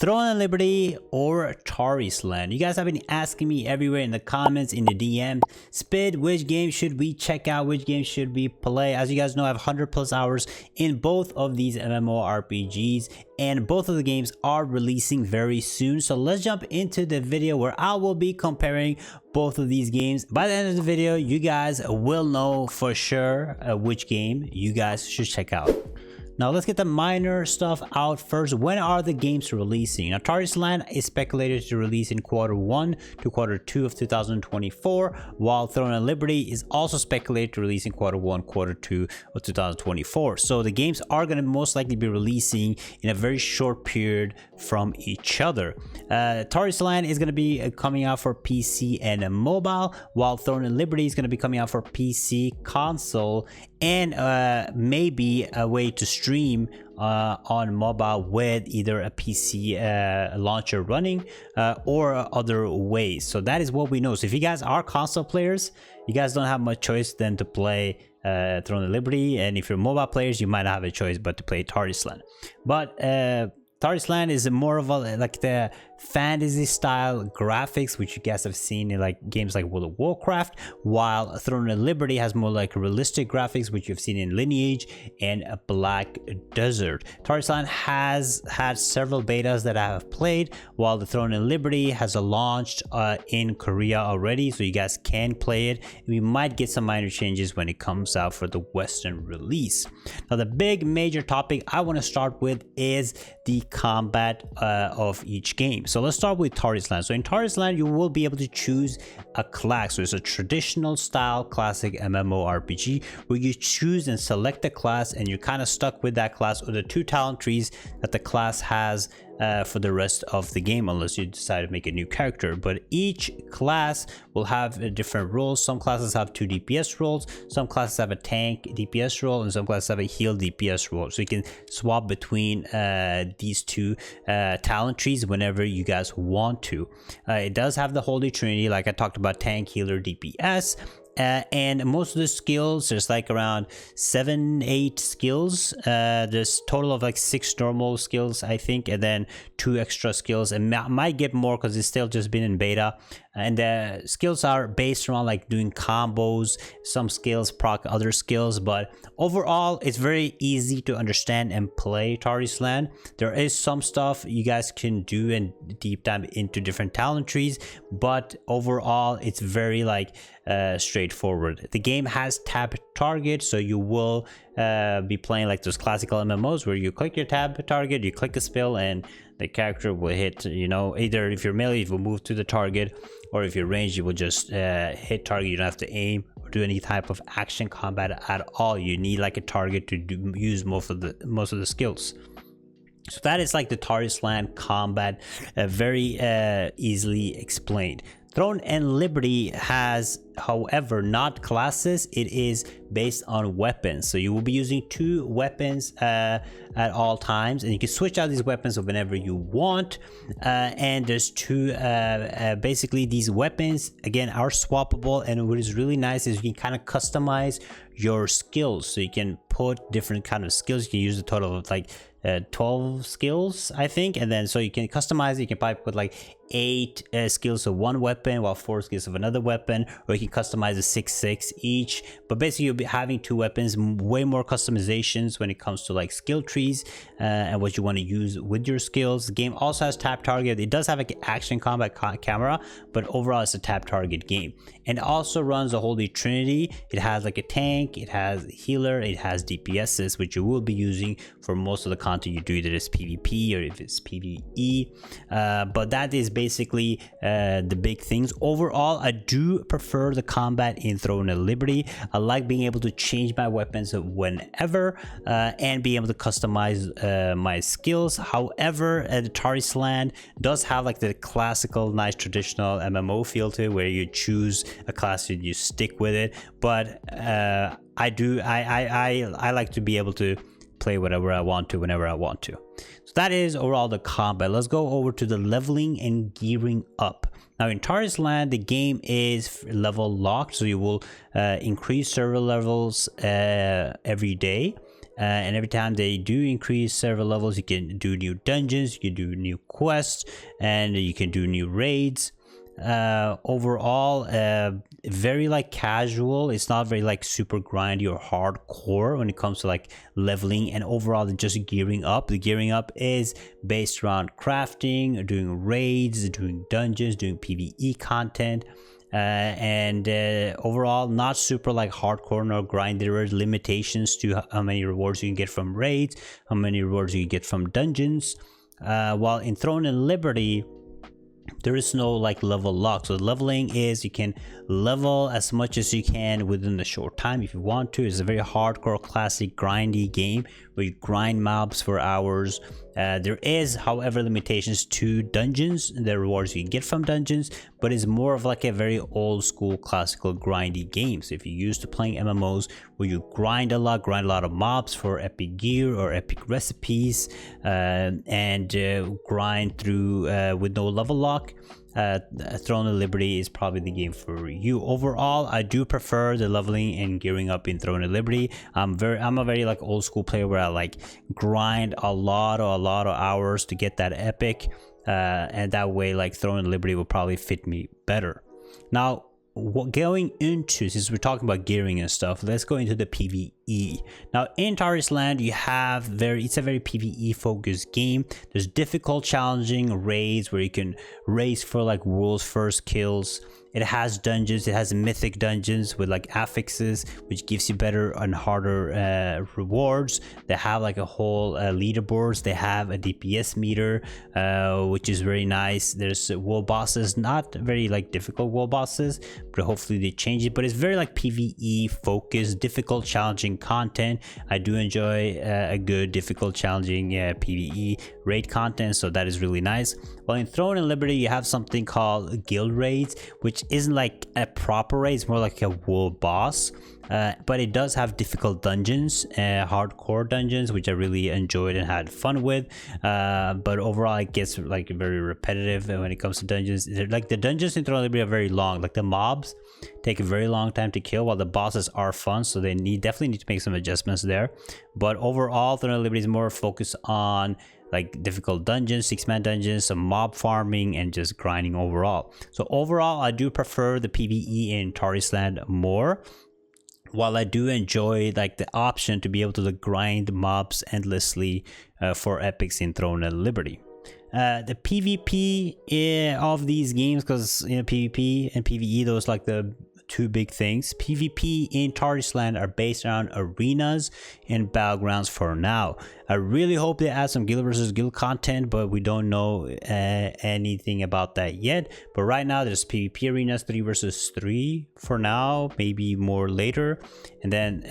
Throne and Liberty or Tarisland? You guys have been asking me everywhere in the comments, in the DM. Spid, which game should we check out? Which game should we play? As you guys know, I have 100+ hours in both of these MMORPGs, and both of the games are releasing very soon. So let's jump into the video where I will be comparing both of these games. By the end of the video, you guys will know for sure which game you guys should check out. Now let's get the minor stuff out first. When are the games releasing? Now Tarisland is speculated to release in Q1 to Q2 of 2024, while Throne and Liberty is also speculated to release in Q1, Q2 of 2024. So the games are going to most likely be releasing in a very short period from each other. Tarisland is going to be coming out for PC and mobile, while Throne and Liberty is going to be coming out for PC, console, and maybe a way to stream on mobile with either a PC launcher running or other ways. So that is what we know. So if you guys are console players, you guys don't have much choice than to play Throne and Liberty, and if you're mobile players, you might not have a choice but to play Tarisland. But Tarisland is more of a like the fantasy style graphics, which you guys have seen in like games like World of Warcraft, while Throne and Liberty has more like realistic graphics, which you've seen in Lineage and Black Desert. Tarisland has had several betas that I have played, while the Throne and Liberty has launched in Korea already, so you guys can play it. We might get some minor changes when it comes out for the Western release. Now the big major topic I want to start with is the combat of each game. So let's start with Tarisland. So in Tarisland, you will be able to choose a class. So it's a traditional style classic MMORPG where you choose and select a class, and you're kind of stuck with that class or the 2 talent trees that the class has for the rest of the game, unless you decide to make a new character. But each class will have different roles. Some classes have 2 DPS roles, some classes have a tank DPS role, and some classes have a heal DPS role. So you can swap between these 2 talent trees whenever you guys want to. It does have the Holy Trinity, like I talked about: tank, healer, DPS. And most of the skills, there's like around 7-8 skills. There's total of like 6 normal skills, I think, and then 2 extra skills, and might get more because it's still just been in beta. And the skills are based around like doing combos. Some skills proc other skills, but overall it's very easy to understand and play Tarisland. There is some stuff you guys can do and deep dive into different talent trees, but overall it's very like straightforward. The game has tab target, so you will be playing like those classical MMOs where you click your tab target, you click a spell, and the character will hit, you know, either if you're melee, it will move to the target, or if you're ranged, you will just hit target. You don't have to aim or do any type of action combat at all. You need like a target to use most of the skills. So that is like the Tarisland combat, very easily explained. Throne and Liberty has, however, not classes. It is based on weapons. So you will be using 2 weapons at all times, and you can switch out these weapons whenever you want. And there's 2, basically these weapons, again, are swappable. And what is really nice is you can kind of customize your skills. So you can put different kind of skills. You can use a total of like 12 skills, I think, and then so you can customize it. You can probably put like 8 skills of one weapon while 4 skills of another weapon, or you can customize a 6 each. But basically you'll be having 2 weapons, way more customizations when it comes to like skill trees and what you want to use with your skills. The game also has tap target. It does have an action combat camera, but overall it's a tap target game. And it also runs a Holy Trinity. It has like a tank, it has healer, it has DPSs, which you will be using for most of the content you do, either it's PvP or if it's PvE. But that is basically the big things. Overall, I do prefer the combat in Throne and Liberty. I like being able to change my weapons whenever and be able to customize my skills. However, the Tarisland does have like the classical, nice traditional MMO feel to it, where you choose a class and you stick with it. But I like to be able to play whatever I want to whenever I want to. So that is overall the combat. Let's go over to the leveling and gearing up. Now in Tarisland, the game is level locked, so you will increase server levels every day. and every time they do increase several levels, you can do new dungeons, you can do new quests, and you can do new raids. Overall, very like casual. It's not very like super grindy or hardcore when it comes to like leveling, and overall just gearing up. The gearing up is based around crafting, doing raids, doing dungeons, doing PvE content. And overall not super like hardcore nor grind. There are limitations to how many rewards you can get from raids, how many rewards you can get from dungeons, while in Throne and Liberty there is no like level lock. So leveling is you can level as much as you can within a short time if you want to. It's a very hardcore classic grindy game where you grind mobs for hours. There is however limitations to dungeons and the rewards you can get from dungeons, but it's more of like a very old school classical grindy game. So if you're used to playing MMOs where you grind a lot of mobs for epic gear or epic recipes, and grind through with no level lock, Throne of Liberty is probably the game for you. Overall, I do prefer the leveling and gearing up in Throne of Liberty. I'm a very like old school player where I like grind a lot of hours to get that epic, and that way like Throne of Liberty will probably fit me better. Now, going into, since we're talking about gearing and stuff, let's go into the PvE. Now in Tarisland you have it's a very PvE focused game. There's difficult challenging raids where you can race for like world's first kills. It has dungeons, it has mythic dungeons with like affixes, which gives you better and harder rewards. They have like a whole leaderboards. They have a DPS meter, which is very nice. There's world bosses, not very like difficult world bosses, but hopefully they change it. But it's very like PvE focused, difficult challenging content. I do enjoy a good difficult challenging PvE raid content, so that is really nice. Well, in Throne and Liberty you have something called guild raids, which isn't like a proper raid, it's more like a world boss, but it does have difficult dungeons, hardcore dungeons, which I really enjoyed and had fun with, but overall it gets like very repetitive when it comes to dungeons. Like the dungeons in Throne and Liberty are very long, like the mobs take a very long time to kill, while the bosses are fun, so they definitely need to make some adjustments there. But overall Throne and Liberty is more focused on like difficult dungeons, 6-man dungeons, some mob farming, and just grinding overall. So overall I do prefer the PvE in Tarisland more, while I do enjoy like the option to be able to grind mobs endlessly for epics in Throne and Liberty. The PvP of these games, because you know PvP and PvE, those like the two big things. PvP in Tarisland are based around arenas and battlegrounds for now. I really hope they add some guild versus guild content, but we don't know anything about that yet. But right now there's PvP arenas 3 versus 3 for now, maybe more later, and then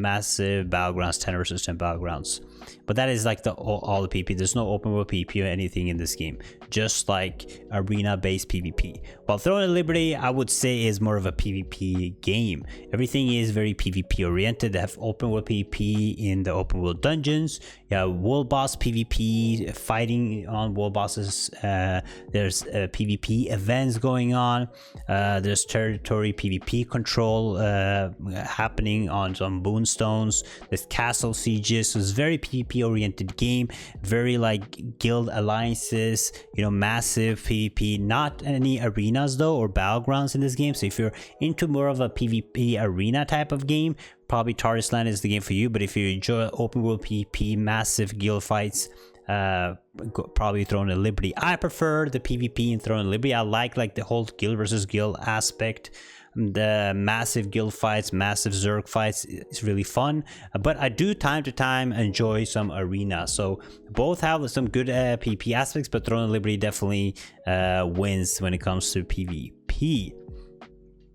massive battlegrounds 10 versus 10 battlegrounds. But that is like all the PvP. There's no open world PvP or anything in this game, just like arena based PvP. While Throne of Liberty I would say is more of a PvP game. Everything is very PvP oriented. They have open world PvP in the open world dungeons. Yeah, world boss PvP, fighting on world bosses. There's PvP events going on. There's territory PvP control happening on some boonstones. There's castle sieges. So it's very PvP oriented game, very like guild alliances, you know, massive PvP. Not any arenas though or battlegrounds in this game. So if you're into more of a PvP arena type of game, probably Tarisland is the game for you. But if you enjoy open world PvP, massive guild fights, probably Throne of Liberty. I prefer the PvP in Throne of Liberty. I like the whole guild versus guild aspect. The massive guild fights, massive Zerg fights, it's really fun. But I do time to time enjoy some arena. So both have some good PvP aspects, but Throne of Liberty definitely wins when it comes to PvP.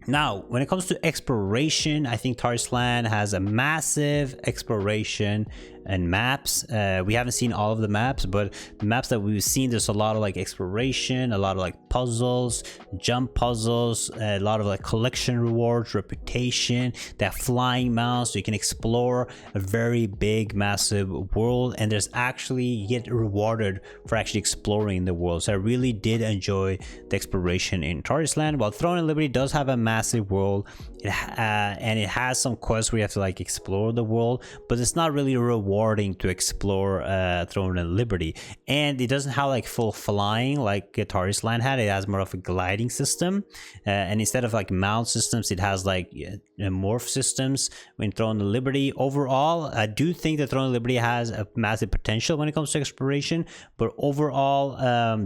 Now, when it comes to exploration, I think Tarisland has a massive exploration and maps. We haven't seen all of the maps, but the maps that we've seen, there's a lot of like exploration, a lot of like puzzles, jump puzzles, a lot of like collection rewards, reputation, that flying mount, so you can explore a very big massive world, and there's actually, you get rewarded for actually exploring the world. So I really did enjoy the exploration in Tarisland. While Throne and Liberty does have a massive world, and it has some quests where you have to like explore the world, but it's not really rewarding to explore Throne and Liberty, and it doesn't have like full flying like Tarisland had. It has more of a gliding system, and instead of like mount systems, it has like morph systems in Throne and Liberty. Overall, I do think that Throne and Liberty has a massive potential when it comes to exploration, but overall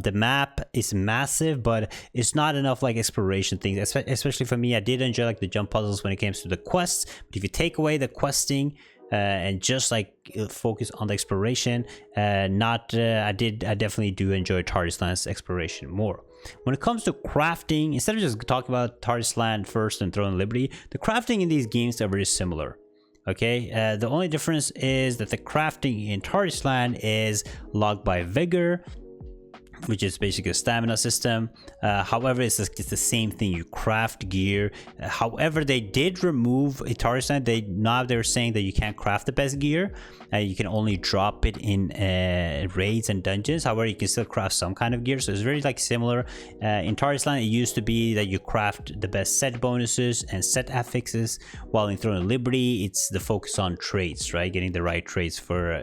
the map is massive, but it's not enough like exploration things, especially for me. I did enjoy like the jump puzzles when it comes to the quests, but if you take away the questing and just like focus on the exploration, I definitely do enjoy Tarisland's exploration more. When it comes to crafting, instead of just talking about Tarisland first and Throne and Liberty, the crafting in these games are very similar. Okay, the only difference is that the crafting in Tarisland is logged by vigor, which is basically a stamina system. However, it's the same thing. You craft gear. However, they did remove Tarisland. They're saying that you can't craft the best gear. You can only drop it in raids and dungeons. However, you can still craft some kind of gear. So it's very like similar. In Tarisland, it used to be that you craft the best set bonuses and set affixes, while in Throne of Liberty, it's the focus on traits, right? Getting the right traits for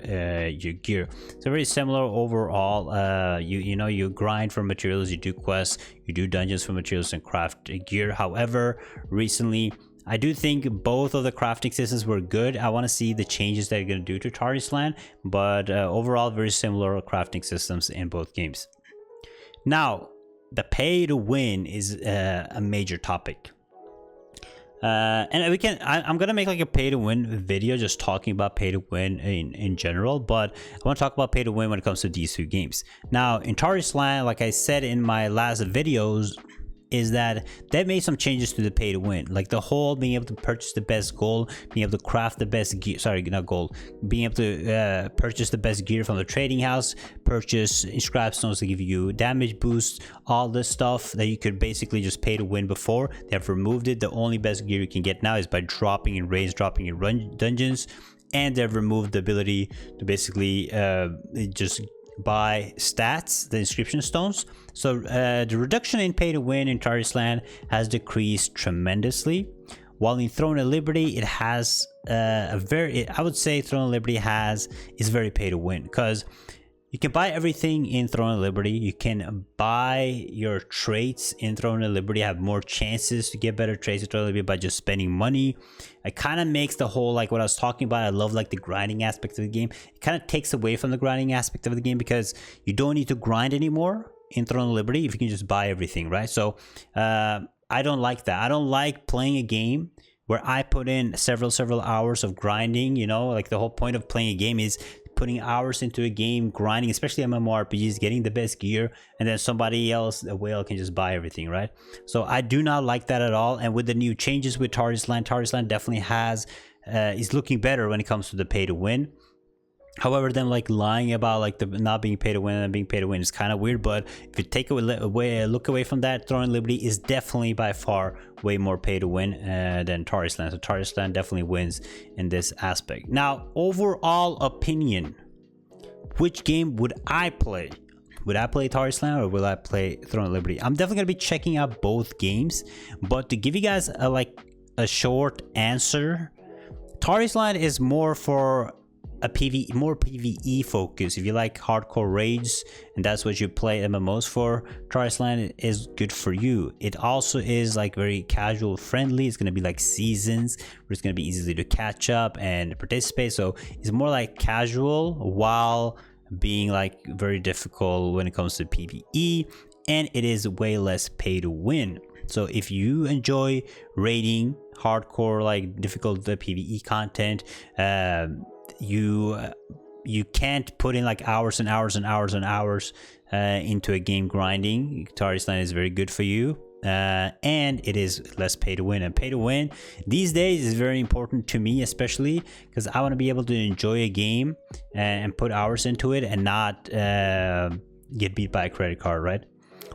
your gear. So very similar overall. You grind for materials, you do quests, you do dungeons for materials and craft gear. However, recently I do think both of the crafting systems were good. I want to see the changes they're going to do to Tarisland, but overall very similar crafting systems in both games. Now, the pay to win is a major topic. And I'm gonna make like a pay to win video just talking about pay to win in general, but I want to talk about pay to win when it comes to these two games. Now in Tarisland, like I said in my last videos, is that they've made some changes to the pay to win, like the whole being able to purchase the best gold, being able to craft the best gear, sorry, not gold, being able to purchase the best gear from the trading house, purchase scrap stones to give you damage boosts, all this stuff that you could basically just pay to win before. They have removed it. The only best gear you can get now is by dropping in raids, dropping in dungeons, and they've removed the ability to basically just buy stats, the inscription stones. So the reduction in pay to win in Tarisland has decreased tremendously, while in Throne of Liberty it has I would say Throne of Liberty is very pay to win, because you can buy everything in Throne of Liberty. You can buy your traits in Throne of Liberty, have more chances to get better traits in Throne of Liberty by just spending money. It kind of makes the whole, like what I was talking about, I love like the grinding aspect of the game. It kind of takes away from the grinding aspect of the game, because you don't need to grind anymore in Throne of Liberty if you can just buy everything, right? So I don't like that. I don't like playing a game where I put in several hours of grinding. You know, like the whole point of playing a game is putting hours into a game, grinding, especially MMORPGs, getting the best gear, and then somebody else, a whale, can just buy everything, right? So I do not like that at all. And with the new changes with Tarisland definitely is looking better when it comes to the pay to win. However, them like lying about like the not being paid to win and being paid to win is kind of weird. But if you take a look away from that, Throne and Liberty is definitely by far way more pay to win than Tarisland. So Tarisland definitely wins in this aspect. Now, overall opinion, which game would I play? Would I play Tarisland or will I play Throne and Liberty? I'm definitely gonna be checking out both games, but to give you guys a short answer, Tarisland is more for a more PvE focus. If you like hardcore raids and that's what you play MMOs for, Tarisland is good for you. It also is like very casual friendly. It's gonna be like seasons where it's gonna be easy to catch up and participate. So it's more like casual while being like very difficult when it comes to PvE, and it is way less pay to win. So if you enjoy raiding, hardcore like difficult PvE content, you can't put in like hours and hours and hours and hours into a game grinding, Tarisland is very good for you. and it is less pay to win. And pay to win these days is very important to me, especially because I want to be able to enjoy a game and put hours into it and not get beat by a credit card, right?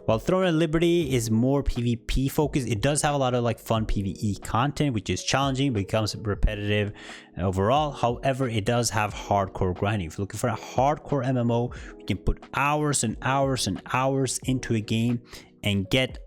While Throne of Liberty is more PvP focused, it does have a lot of like fun PvE content, which is challenging, becomes repetitive overall. However, it does have hardcore grinding. If you're looking for a hardcore MMO, you can put hours and hours and hours into a game and get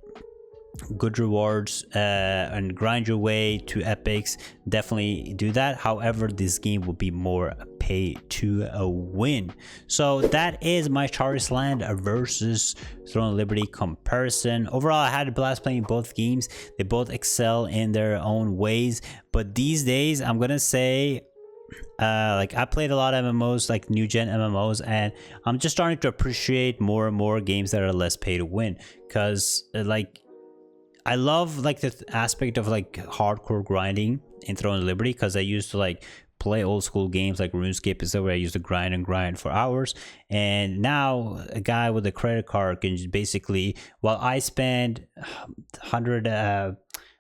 good rewards and grind your way to epics. Definitely do that. However, this game will be more pay to win. So that is my Tarisland versus Throne of Liberty comparison. Overall, I had a blast playing both games. They both excel in their own ways, but these days I'm gonna say like I played a lot of MMOs, like new gen MMOs, and I'm just starting to appreciate more and more games that are less pay to win, because like I love like the aspect of like hardcore grinding in Throne of Liberty, because I used to like play old school games like RuneScape and stuff where I used to grind and grind for hours. And now a guy with a credit card can just basically, while I spend 100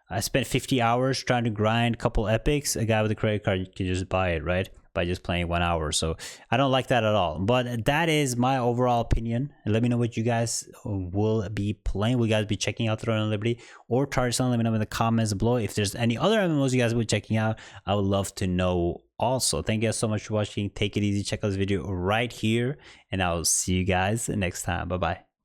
I spent 50 hours trying to grind a couple epics, a guy with a credit card can just buy it, right? By just playing 1 hour. So I don't like that at all. But that is my overall opinion. And let me know what you guys will be playing. Will you guys be checking out Throne of Liberty or Tarisland? Let me know in the comments below. If there's any other MMOs you guys will be checking out, I would love to know also. Thank you guys so much for watching. Take it easy. Check out this video right here, and I'll see you guys next time. Bye bye.